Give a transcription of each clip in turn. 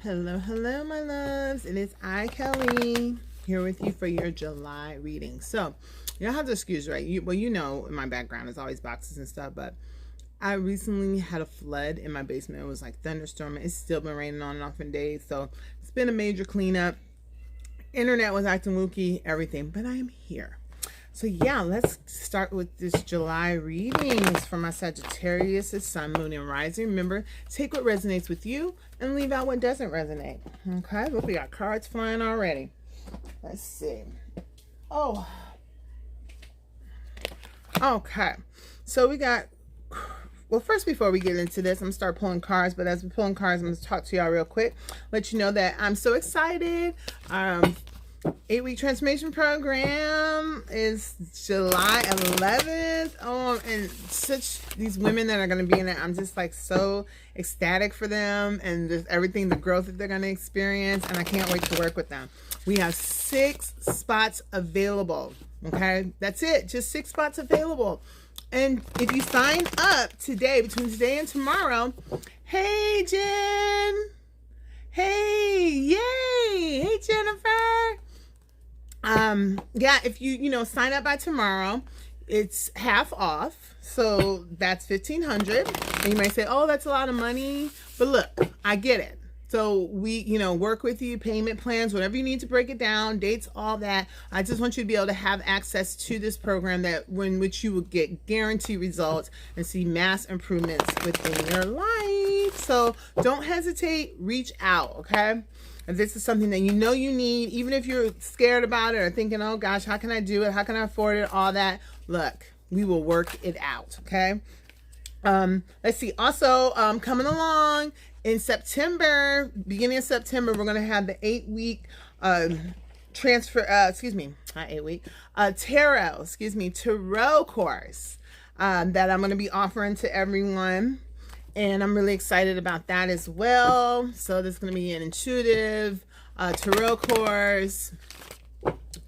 Hello, hello, my loves. It is I, Kelly, here with you for your July reading. So, you don't have to excuse, right? You know, in my background is always boxes and stuff, but I recently had a flood in my basement. It was like thunderstorm. It's still been raining on and off in days, so it's been a major cleanup. Internet was acting wookie, everything, but I am here. So yeah, let's start with this July readings for my Sagittarius, Sun, Moon, and Rising. Remember, take what resonates with you and leave out what doesn't resonate. Okay, look, we got cards flying already. Let's see. Oh, okay. So we got, well, first, before we get into this, I'm going to start pulling cards. But as we're pulling cards, I'm going to talk to y'all real quick. Let you know that I'm so excited. 8-week transformation program is July 11th. Oh, and these women that are going to be in it, I'm just like so ecstatic for them and just everything, the growth that they're going to experience. And I can't wait to work with them. We have 6 spots available. Okay, that's it. Just 6 spots available. And if you sign up today, between today and tomorrow, hey, Jen. Hey, yay. Hey, Jennifer. Yeah, if you sign up by tomorrow, it's half off. So that's $1,500. And you might say, oh, that's a lot of money. But look, I get it. So we, work with you, payment plans, whatever you need to break it down, dates, all that. I just want you to be able to have access to this program which you will get guaranteed results and see mass improvements within your life. So don't hesitate, reach out, okay? If this is something that you need, even if you're scared about it or thinking, oh gosh, how can I do it? How can I afford it? All that. Look, we will work it out, okay? Let's see. Also, coming along in September, beginning of September, we're going to have the 8-week tarot course that I'm going to be offering to everyone. And I'm really excited about that as well. So this is going to be an intuitive tarot course.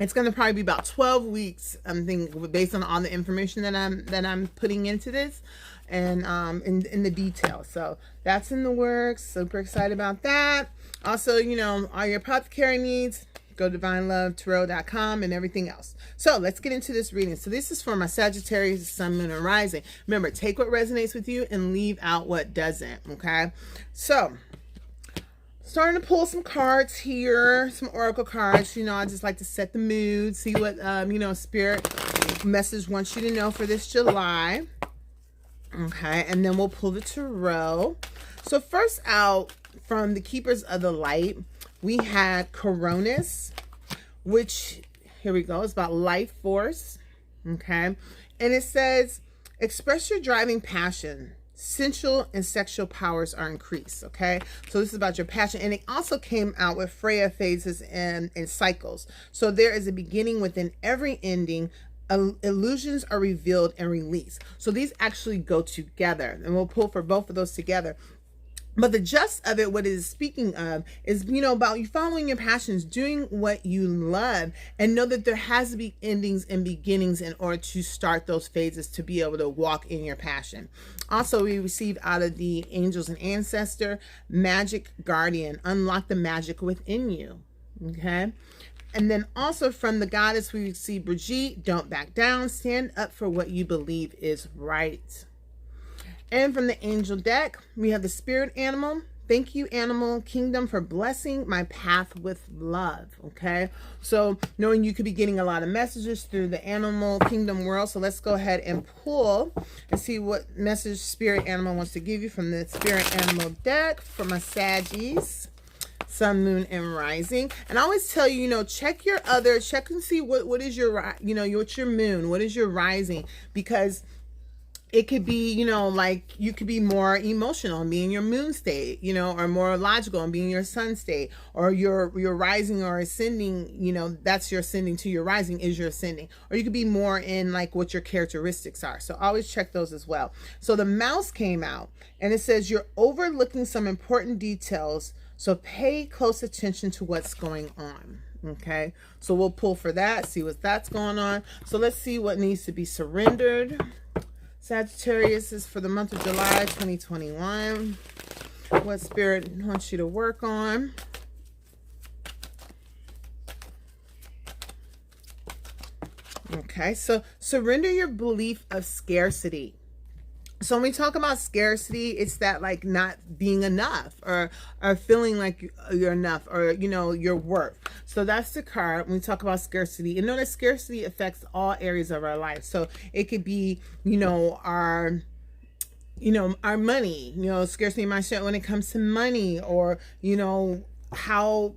It's going to probably be about 12 weeks. I'm thinking based on all the information that I'm putting into this and in the details. So that's in the works. Super excited about that. Also, all your apothecary needs, go to divinelovetarot.com and everything else. So let's get into this reading. So this is for my Sagittarius, Sun, Moon, and Rising. Remember, take what resonates with you and leave out what doesn't, okay? So, starting to pull some cards here, some oracle cards. I just like to set the mood, see what, Spirit message wants you to know for this July. Okay, and then we'll pull the tarot. So first out, from the Keepers of the Light, we had Coronis, which, here we go, it's about life force, okay? And it says, express your driving passion. Sensual and sexual powers are increased, okay? So this is about your passion. And it also came out with Freya phases and cycles. So there is a beginning within every ending. Illusions are revealed and released. So these actually go together. And we'll pull for both of those together. But the gist of it, what it is speaking of, is, about you following your passions, doing what you love, and know that there has to be endings and beginnings in order to start those phases to be able to walk in your passion. Also, we received out of the angels and ancestor, magic guardian, unlock the magic within you. Okay. And then also from the goddess, we received Brigitte, don't back down, stand up for what you believe is right. And from the angel deck, we have the spirit animal. Thank you, animal kingdom, for blessing my path with love. Okay, so knowing you could be getting a lot of messages through the animal kingdom world. So let's go ahead and pull and see what message spirit animal wants to give you from the spirit animal deck for my Saggies, Sun, Moon, and Rising. And I always tell you, check and see what is your, what's your moon, what is your rising, because it could be, like you could be more emotional and be in your moon state, or more logical and be in your sun state, or your rising or ascending, that's your ascending to your rising is your ascending. Or you could be more in like what your characteristics are. So always check those as well. So the mouse came out and it says you're overlooking some important details. So pay close attention to what's going on. Okay, so we'll pull for that, see what that's going on. So let's see what needs to be surrendered. Sagittarius is for the month of July 2021. what Spirit wants you to work on. Okay, so surrender your belief of scarcity. So when we talk about scarcity, it's that like not being enough, or feeling like you're enough, or your worth. So that's the card when we talk about scarcity. And know that scarcity affects all areas of our life. So it could be our money, scarcity mindset when it comes to money, or how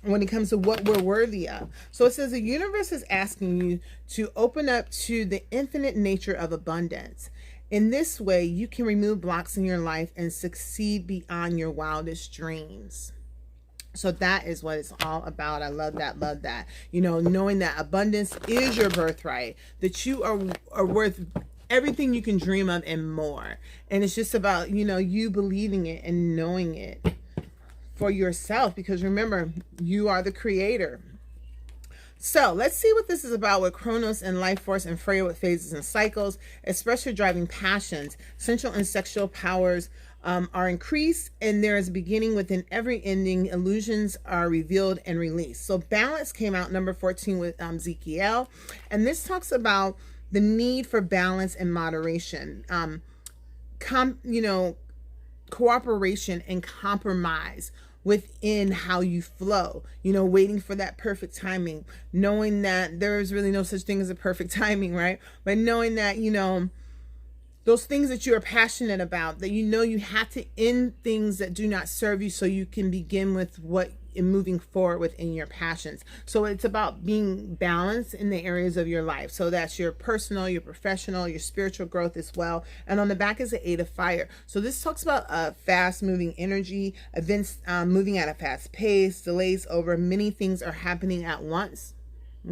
when it comes to what we're worthy of. So it says the universe is asking you to open up to the infinite nature of abundance. In this way, you can remove blocks in your life and succeed beyond your wildest dreams. So that is what it's all about. I love that. Love that. Knowing that abundance is your birthright, that you are worth everything you can dream of and more. And it's just about, you believing it and knowing it for yourself, because remember, you are the creator. So let's see what this is about with Kronos and Life Force and Freya with phases and cycles. Especially driving passions, sensual and sexual powers are increased, and there is a beginning within every ending. Illusions are revealed and released. So balance came out number 14 with Ezekiel, and this talks about the need for balance and moderation, cooperation and compromise within how you flow, waiting for that perfect timing, knowing that there's really no such thing as a perfect timing, right? But knowing that, those things that you are passionate about, that you have to end things that do not serve you so you can begin with what and moving forward within your passions. So it's about being balanced in the areas of your life. So that's your personal, your professional, your spiritual growth as well. And on the back is the 8 of Fire. So this talks about fast moving energy, events moving at a fast pace, delays over, many things are happening at once.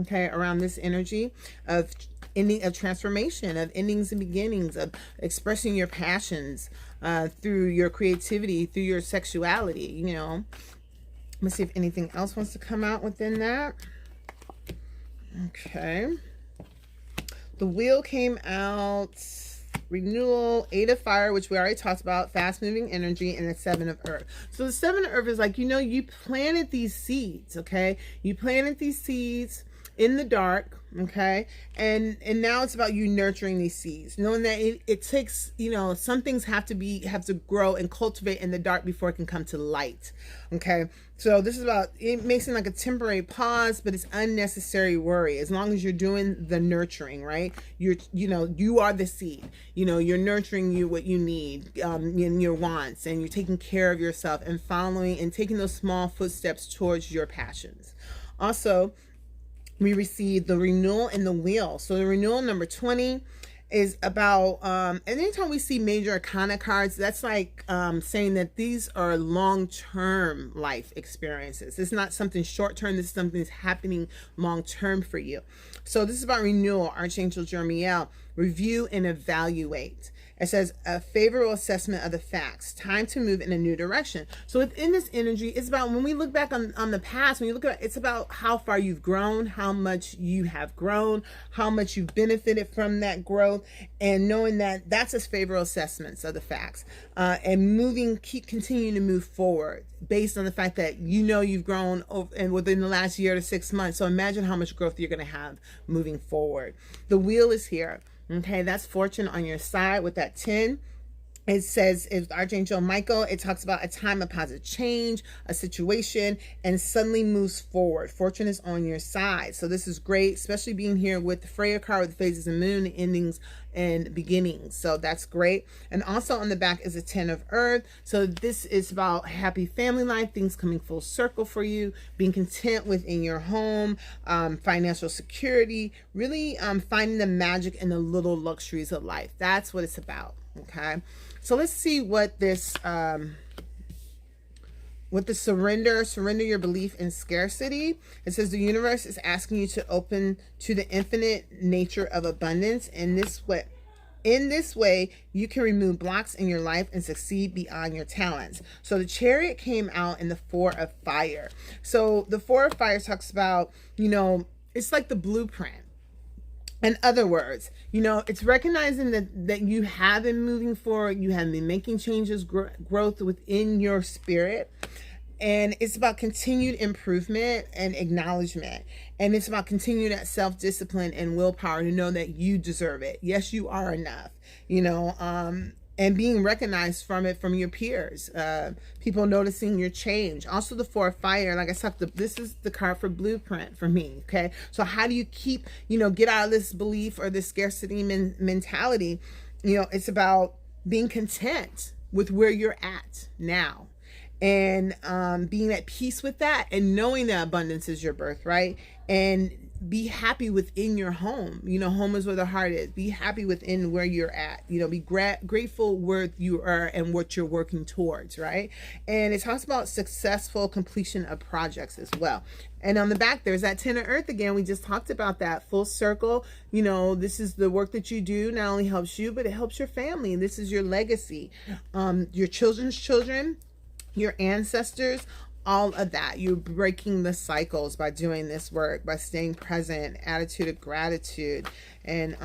Okay, around this energy of ending, of transformation, of endings and beginnings, of expressing your passions through your creativity, through your sexuality, Let's see if anything else wants to come out within that. Okay. The Wheel came out. Renewal, 8 of Fire, which we already talked about, fast moving energy, and the 7 of Earth. So the 7 of Earth is like, you planted these seeds, okay? You planted these seeds in the dark, okay, and now it's about you nurturing these seeds, knowing that it takes, some things have to grow and cultivate in the dark before it can come to light. Okay, so this is about, it may seem like a temporary pause, but it's unnecessary worry as long as you're doing the nurturing, right? You are the seed, you're nurturing what you need, in your wants, and you're taking care of yourself and following and taking those small footsteps towards your passions. Also, we received the Renewal and the Wheel. So the Renewal number 20 is about, and anytime we see major arcana cards, that's like saying that these are long-term life experiences. It's not something short-term. This is something that's happening long-term for you. So this is about renewal. Archangel Jeremiel, review and evaluate. It says a favorable assessment of the facts, time to move in a new direction. So within this energy, it's about, when we look back on the past, when you look at it, it's about how far you've grown, how much you have grown, how much you've benefited from that growth, and knowing that that's as favorable assessments of the facts, and continuing to move forward based on the fact that you've grown and within the last year to 6 months. So imagine how much growth you're going to have moving forward. The Wheel is here. Okay, that's fortune on your side with that 10. It says, it's Archangel Michael. It talks about a time of positive change, a situation, and suddenly moves forward. Fortune is on your side. So this is great, especially being here with the Freya card with the phases of moon, endings and beginnings. So that's great. And also on the back is a 10 of Earth. So this is about happy family life, things coming full circle for you, being content within your home, financial security, really finding the magic in the little luxuries of life. That's what it's about. Okay, so let's see what this with the surrender your belief in scarcity. It says the universe is asking you to open to the infinite nature of abundance. In this way you can remove blocks in your life and succeed beyond your talents. So the Chariot came out in the 4 of Fire. So the 4 of Fire talks about, it's like the blueprint. In other words, it's recognizing that you have been moving forward, you have been making changes, growth within your spirit. And it's about continued improvement and acknowledgement. And it's about continuing that self-discipline and willpower to know that you deserve it. Yes, you are enough, and being recognized from your peers, people noticing your change. Also the Four of Fire, like I said, this is the card for blueprint for me. Okay, so how do you keep, get out of this belief or this scarcity mentality? It's about being content with where you're at now, and being at peace with that, and knowing that abundance is your birthright, and be happy within your home. Home is where the heart is. Be happy within where you're at. Be grateful where you are and what you're working towards, right? And it talks about successful completion of projects as well. And on the back, there's that 10 of Earth again. We just talked about that full circle. This is the work that you do. Not only helps you, but it helps your family. This is your legacy, your children's children, your ancestors, all of that. You're breaking the cycles by doing this work, by staying present, attitude of gratitude, and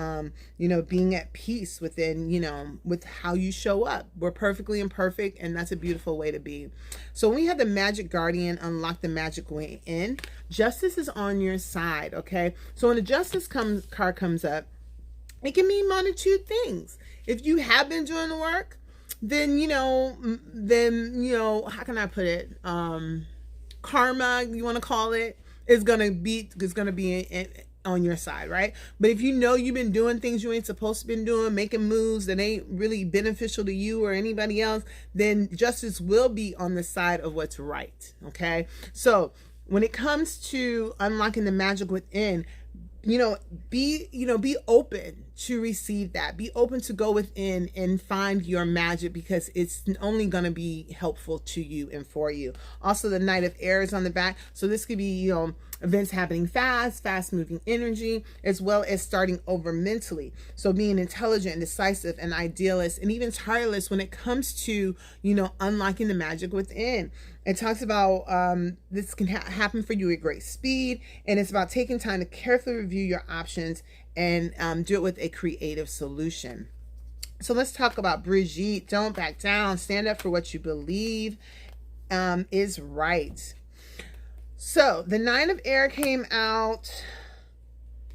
being at peace within, with how you show up. We're perfectly imperfect, and that's a beautiful way to be. So when we have the Magic Guardian, unlock the magic way in, justice is on your side. Okay, so when the Justice card comes up, it can mean one or two things. If you have been doing the work, then how can I put it? Karma, you want to call it, is gonna be on your side, right? But if you've been doing things you ain't supposed to been doing, making moves that ain't really beneficial to you or anybody else, then justice will be on the side of what's right. Okay, so when it comes to unlocking the magic within, be open to receive that. Be open to go within and find your magic, because it's only going to be helpful to you and for you. Also, the Knight of Air is on the back. So this could be, events happening fast moving energy, as well as starting over mentally. So being intelligent and decisive and idealist, and even tireless when it comes to, unlocking the magic within. It talks about this can happen for you at great speed, and it's about taking time to carefully review your options and do it with a creative solution. So let's talk about Brigitte. Don't back down. Stand up for what you believe is right. So the Nine of Air came out,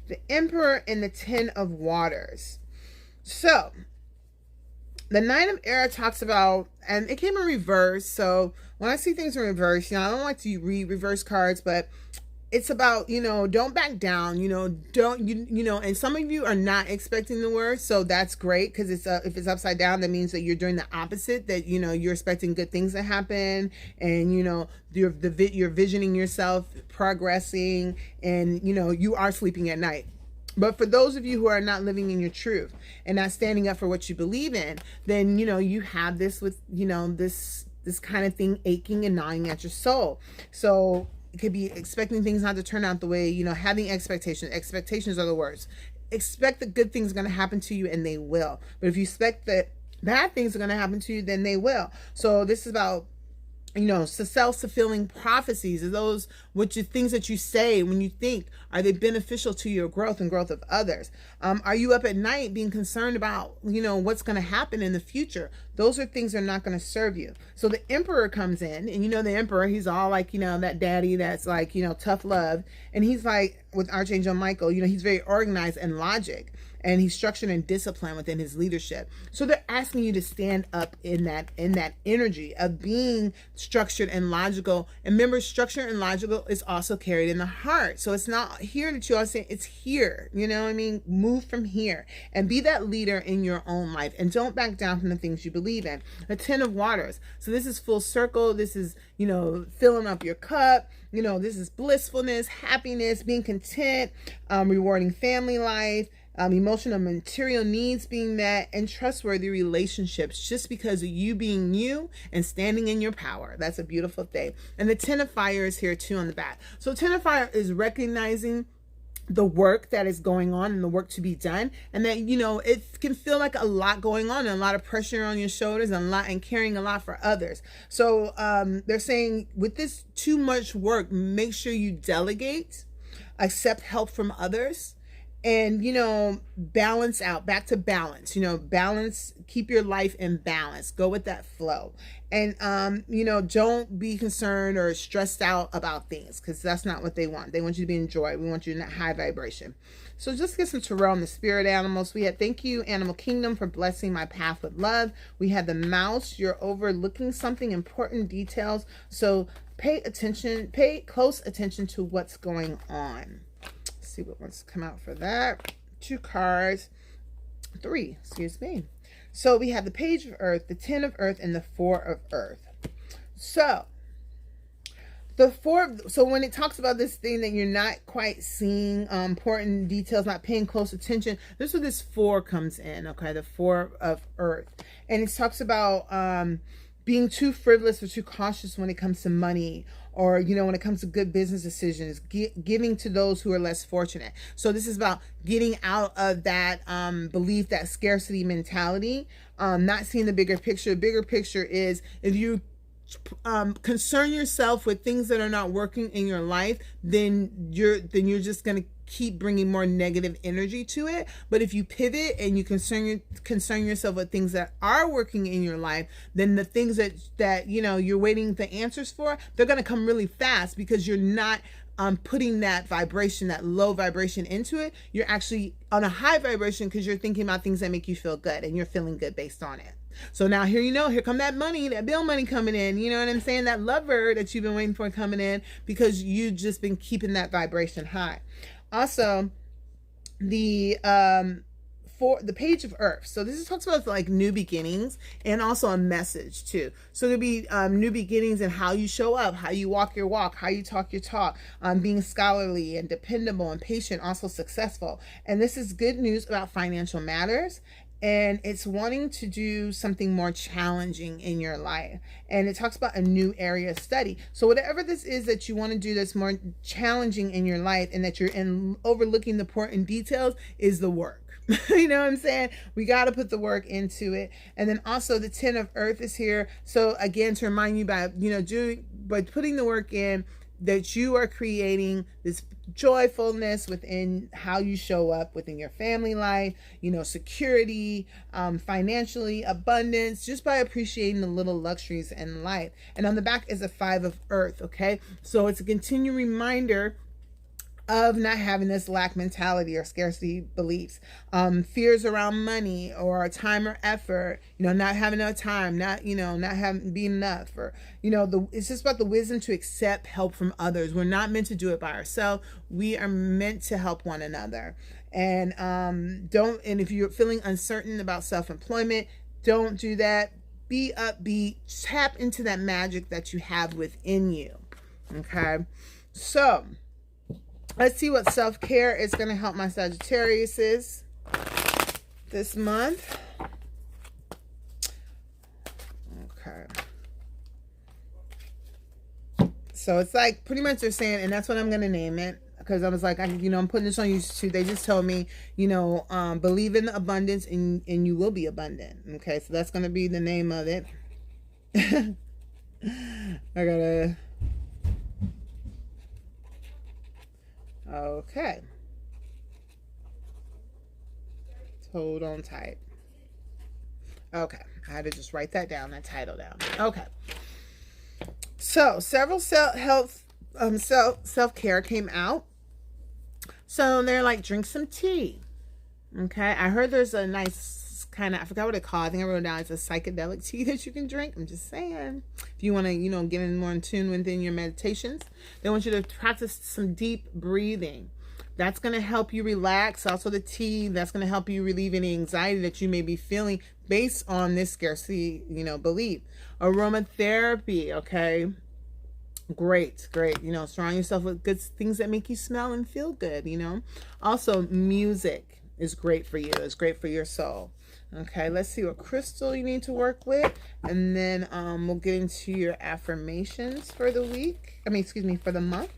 the Emperor, and the Ten of Waters. So the Nine of Air talks about, and it came in reverse. So when I see things in reverse, I don't like to read reverse cards, but it's about, don't back down, and some of you are not expecting the worst. So that's great, because if it's upside down, that means that you're doing the opposite, that, you're expecting good things to happen, and, you're visioning yourself progressing, and, you are sleeping at night. But for those of you who are not living in your truth and not standing up for what you believe in, then, you have this with, this kind of thing aching and gnawing at your soul. So it could be expecting things not to turn out the way, having expectations. Expectations are the worst. Expect that good things are going to happen to you, and they will. But if you expect that bad things are going to happen to you, then they will. So this is about, self-fulfilling prophecies. Are those things that you say when you think, are they beneficial to your growth and growth of others? Are you up at night being concerned about, what's going to happen in the future? Those are things that are not going to serve you. So the Emperor comes in, and the Emperor, he's all like, that daddy that's like, tough love. And he's like, with Archangel Michael, he's very organized and logic. And he's structured and disciplined within his leadership. So they're asking you to stand up in that energy of being structured and logical. And remember, structured and logical is also carried in the heart. So it's not here that you are saying, it's here. Move from here and be that leader in your own life, and don't back down from the things you believe in. The Ten of Waters. So this is full circle. This is, filling up your cup. This is blissfulness, happiness, being content, rewarding family life, emotional and material needs being met, and trustworthy relationships, just because of you being you and standing in your power. That's a beautiful thing. And the Ten of Fire is here too on the back. So Ten of Fire is recognizing the work that is going on and the work to be done, and that it can feel like a lot going on and a lot of pressure on your shoulders and carrying a lot for others. So they're saying, with this too much work, make sure you delegate, accept help from others, and, you know, balance out, back to balance, you know, balance, keep your life in balance, go with that flow. And, you know, don't be concerned or stressed out about things, because that's not what they want. They want you to be in joy. We want you in that high vibration. So just get some tarot on the spirit animals. We had, thank you, Animal Kingdom, for blessing my path with love. We had the mouse. You're overlooking something, important details. So pay attention, pay close attention to what's going on. Let's see what wants to come out for that. 2 cards. 3, excuse me. So we have the Page of Earth, the 10 of Earth, and the 4 of Earth. So the 4, so when it talks about this thing that you're not quite seeing important details, not paying close attention, this is where this 4 comes in, okay? The 4 of Earth. And it talks about being too frivolous or too cautious when it comes to money, or, you know, when it comes to good business decisions, giving to those who are less fortunate. So this is about getting out of that belief, that scarcity mentality, not seeing the bigger picture. The bigger picture is, if you concern yourself with things that are not working in your life, then you're just going to keep bringing more negative energy to it. But if you pivot and you concern yourself with things that are working in your life, then the things that you know you're waiting the answers for, they're going to come really fast, because you're not putting that vibration, that low vibration into it. You're actually on a high vibration, because you're thinking about things that make you feel good, and you're feeling good based on it. So now here, you know, here come that money, that bill money coming in, you know what I'm saying? That lover that you've been waiting for coming in, because you've just been keeping that vibration high. Also, the Page of Earth. So this talks about like new beginnings, and also a message too. So there'll be new beginnings in how you show up, how you walk your walk, how you talk your talk, being scholarly and dependable and patient, also successful. And this is good news about financial matters. And it's wanting to do something more challenging in your life. And it talks about a new area of study. So whatever this is that you want to do that's more challenging in your life, and that you're overlooking the important details, is the work. You know what I'm saying? We got to put the work into it. And then also the 10 of Earth is here. So again, to remind you by, you know, by putting the work in, that you are creating this joyfulness within how you show up within your family life, you know, security, financially, abundance, just by appreciating the little luxuries in life. And on the back is a 5 of Earth, okay? So it's a continued reminder of not having this lack mentality or scarcity beliefs, fears around money or time or effort, you know, not having enough time, not having being enough, or, you know, it's just about the wisdom to accept help from others. We're not meant to do it by ourselves. We are meant to help one another. And and if you're feeling uncertain about self-employment, don't do that. Be upbeat, tap into that magic that you have within you. Okay. So let's see what self-care is going to help my Sagittariuses this month. Okay. So it's like pretty much they're saying, and that's what I'm going to name it, because I was like, I'm putting this on YouTube. They just told me, believe in the abundance and you will be abundant. Okay. So that's going to be the name of it. I gotta... Okay. Hold on tight. Okay. I had to just write that down, that title down. Okay. So several self-care came out. So they're like, drink some tea. Okay. I heard there's a nice kind of, I forgot what it's called. I think I wrote it down. It's a psychedelic tea that you can drink. I'm just saying, if you want to, get in more in tune within your meditations, they want you to practice some deep breathing. That's going to help you relax. Also the tea, that's going to help you relieve any anxiety that you may be feeling based on this scarcity, belief. Aromatherapy. Okay. Great. Surround yourself with good things that make you smell and feel good, Also, music is great for you. It's great for your soul. Okay, let's see what crystal you need to work with. And then we'll get into your affirmations for the week. For the month.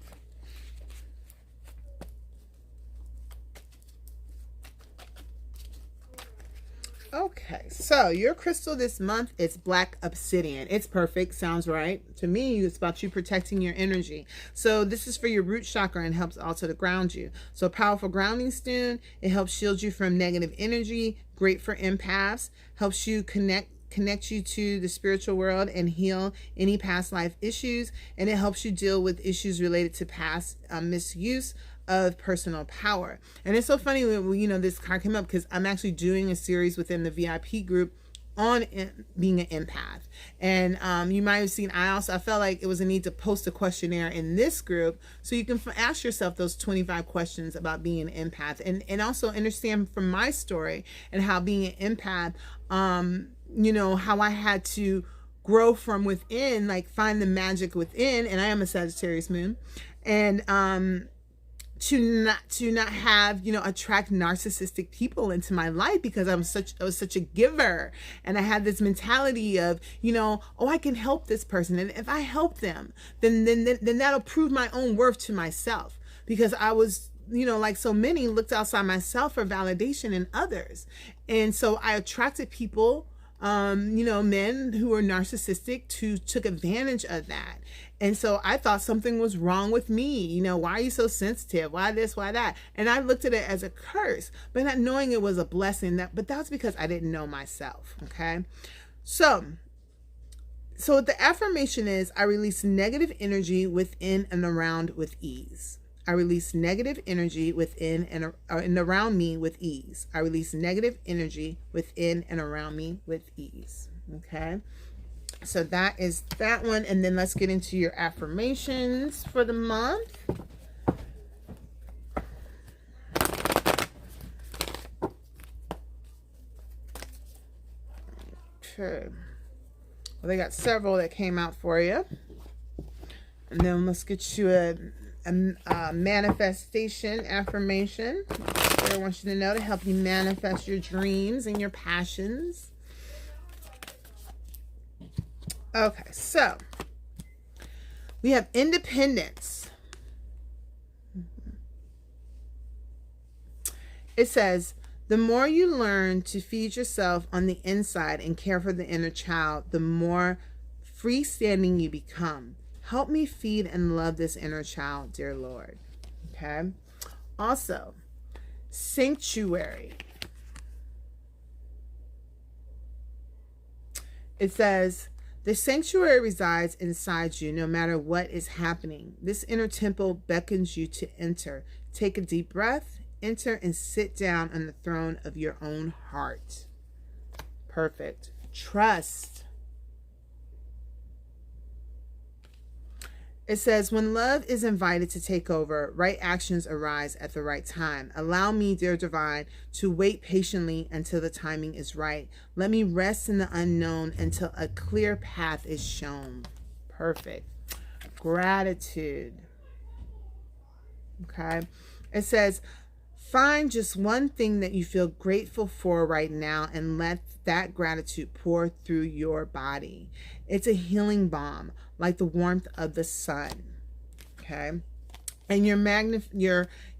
Okay. Okay, so your crystal this month is black obsidian. It's perfect, sounds right. To me, it's about you protecting your energy. So this is for your root chakra and helps also to ground you. So powerful grounding stone, it helps shield you from negative energy, great for empaths, helps you connect you to the spiritual world and heal any past life issues, and it helps you deal with issues related to past misuse of personal power. And it's so funny when this card came up, because I'm actually doing a series within the VIP group on being an empath. And you might have seen, I felt like it was a need to post a questionnaire in this group so you can ask yourself those 25 questions about being an empath, and also understand from my story and how being an empath, how I had to grow from within, like find the magic within. And I am a Sagittarius moon, and to not have attract narcissistic people into my life, because I was such a giver, and I had this mentality of I can help this person, and if I help them, then that'll prove my own worth to myself, because I was like so many, looked outside myself for validation in others. And so I attracted people, men who were narcissistic, took advantage of that. And so I thought something was wrong with me. Why are you so sensitive? Why this, why that? And I looked at it as a curse, but not knowing it was a blessing. But that was because I didn't know myself. Okay. So the affirmation is, I release negative energy within and around with ease. I release negative energy within and around me with ease. I release negative energy within and around me with ease. Okay. So that is that one. And then let's get into your affirmations for the month. Okay. Well, they got several that came out for you. And then let's get you a manifestation affirmation. I want you to know to help you manifest your dreams and your passions. Okay, so we have independence. It says, the more you learn to feed yourself on the inside and care for the inner child, the more freestanding you become. Help me feed and love this inner child, dear Lord. Okay. Also, sanctuary. It says, the sanctuary resides inside you no matter what is happening. This inner temple beckons you to enter. Take a deep breath, enter, and sit down on the throne of your own heart. Perfect. Trust. It says, when love is invited to take over, right actions arise at the right time. Allow me, dear divine, to wait patiently until the timing is right. Let me rest in the unknown until a clear path is shown. Perfect. Gratitude. Okay. It says, find just one thing that you feel grateful for right now and let that gratitude pour through your body. It's a healing balm, like the warmth of the sun. Okay. And your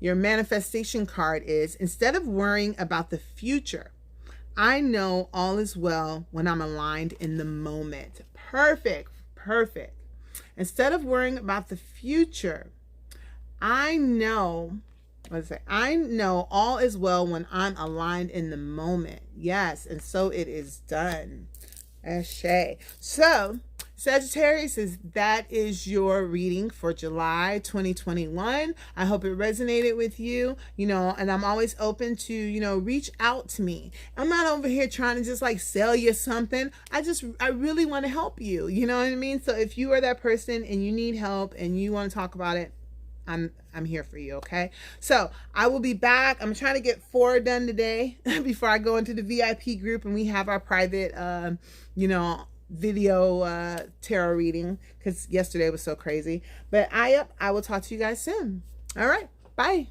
manifestation card is, instead of worrying about the future, I know all is well when I'm aligned in the moment. Perfect. Perfect. Instead of worrying about the future, I know all is well when I'm aligned in the moment. Yes, and so it is done. Ashe. So, Sagittarius, that is your reading for July 2021. I hope it resonated with you, and I'm always open to, reach out to me. I'm not over here trying to just like sell you something. I really want to help you. You know what I mean? So if you are that person and you need help and you want to talk about it, I'm here for you. Okay. So I will be back. I'm trying to get 4 done today before I go into the VIP group and we have our private, video tarot reading, because yesterday was so crazy. But I will talk to you guys soon. All right. Bye.